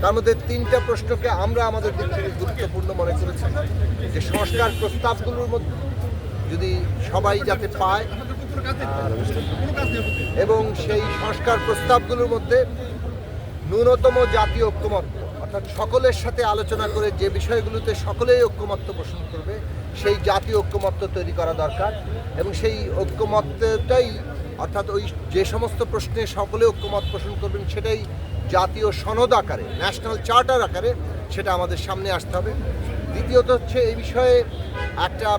তার মধ্যে তিনটা প্রশ্নকে আমরা আমাদের দিক থেকে গুরুত্বপূর্ণ মনে করেছি যে সংস্কার প্রস্তাবগুলোর মধ্যে যদি সবাই যাতে পায় এবং সেই সংস্কার প্রস্তাবগুলোর মধ্যে ন্যূনতম জাতীয় ঐক্যমত্য অর্থাৎ সকলের সাথে আলোচনা করে যে বিষয়গুলোতে সকলেই ঐক্যমত্য পোষণ করবে সেই জাতীয় ঐক্যমত্য তৈরি করা দরকার এবং সেই ঐক্যমত্যটাই অর্থাৎ ওই যে সমস্ত প্রশ্নে সকলে ঐক্যমত পোষণ করবেন সেটাই জাতীয় সনদ আকারে ন্যাশনাল চার্টার আকারে সেটা আমাদের সামনে আসতে হবে। দ্বিতীয়ত হচ্ছে এই বিষয়ে একটা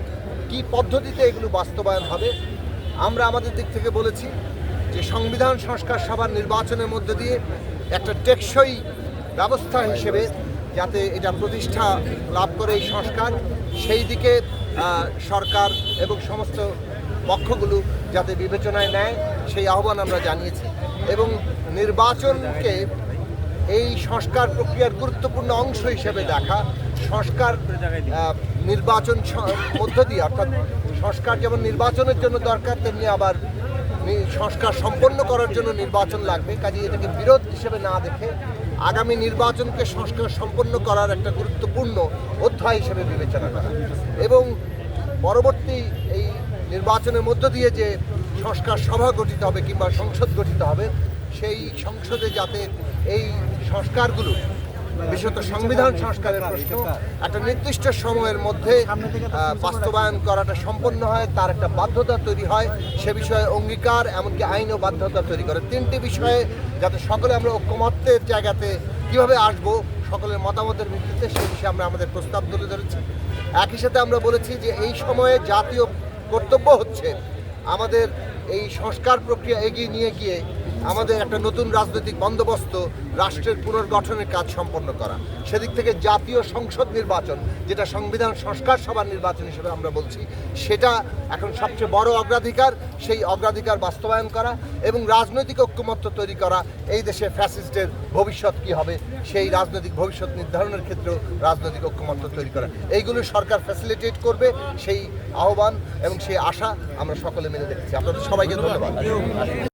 কি পদ্ধতিতে এগুলো বাস্তবায়ন হবে। আমরা আমাদের দিক থেকে বলেছি যে সংবিধান সংস্কার সভার নির্বাচনের মধ্য দিয়ে একটা টেকসই ব্যবস্থা হিসেবে যাতে এটা প্রতিষ্ঠা লাভ করে এই সংস্কার সেই দিকে সরকার এবং সমস্ত পক্ষগুলো যাতে বিবেচনায় নেয় সেই আহ্বান আমরা জানিয়েছি এবং নির্বাচনকে এই সংস্কার প্রক্রিয়ার গুরুত্বপূর্ণ অংশ হিসেবে দেখা সংস্কার নির্বাচন মধ্য দিয়ে অর্থাৎ সংস্কার যেমন নির্বাচনের জন্য দরকার তেমনি আবার সংস্কার সম্পন্ন করার জন্য নির্বাচন লাগবে, কাজেই এটাকে বিরোধ হিসেবে না দেখে আগামী নির্বাচনকে সংস্কার সম্পন্ন করার একটা গুরুত্বপূর্ণ অধ্যায় হিসেবে বিবেচনা করা এবং পরবর্তী এই নির্বাচনের মধ্য দিয়ে যে সংস্কার সভা গঠিত হবে কিংবা সংসদ গঠিত হবে সেই সংসদে যাতে এই সংস্কারগুলো বিশেষত সংবিধান সংস্কারের প্রশ্ন একটা নির্দিষ্ট সময়ের মধ্যে বাস্তবায়ন করাটা সম্পন্ন হয় তার একটা বাধ্যতা তৈরি হয় সে বিষয়ে অঙ্গীকার এমনকি আইন ও বাধ্যতা তৈরি করে তিনটি বিষয়ে যাতে সকলে আমরা ঐক্যমত্যের জায়গাতে কীভাবে আসবো সকলের মতামতের ভিত্তিতে সেই বিষয়ে আমরা আমাদের প্রস্তাব তুলে ধরেছি। একই সাথে আমরা বলেছি যে এই সময়ে জাতীয় কর্তব্য হচ্ছে আমাদের এই সংস্কার প্রক্রিয়া এগিয়ে নিয়ে গিয়ে আমাদের একটা নতুন রাজনৈতিক বন্দোবস্ত রাষ্ট্রের পুনর্গঠনের কাজ সম্পন্ন করা। সেদিক থেকে জাতীয় সংসদ নির্বাচন যেটা সংবিধান সংস্কার সভার নির্বাচন হিসেবে আমরা বলছি সেটা এখন সবচেয়ে বড় অগ্রাধিকার, সেই অগ্রাধিকার বাস্তবায়ন করা এবং রাজনৈতিক ঐক্যমত্য তৈরি করা এই দেশে ফ্যাসিস্টের ভবিষ্যৎ কী হবে সেই রাজনৈতিক ভবিষ্যৎ নির্ধারণের ক্ষেত্রেও রাজনৈতিক ঐক্যমত্য তৈরি করা এইগুলো সরকার ফ্যাসিলিটেট করবে সেই আহ্বান এবং সেই আশা আমরা সকলে মিলে দেখছি। আপনাদের সবাইকে ধন্যবাদ।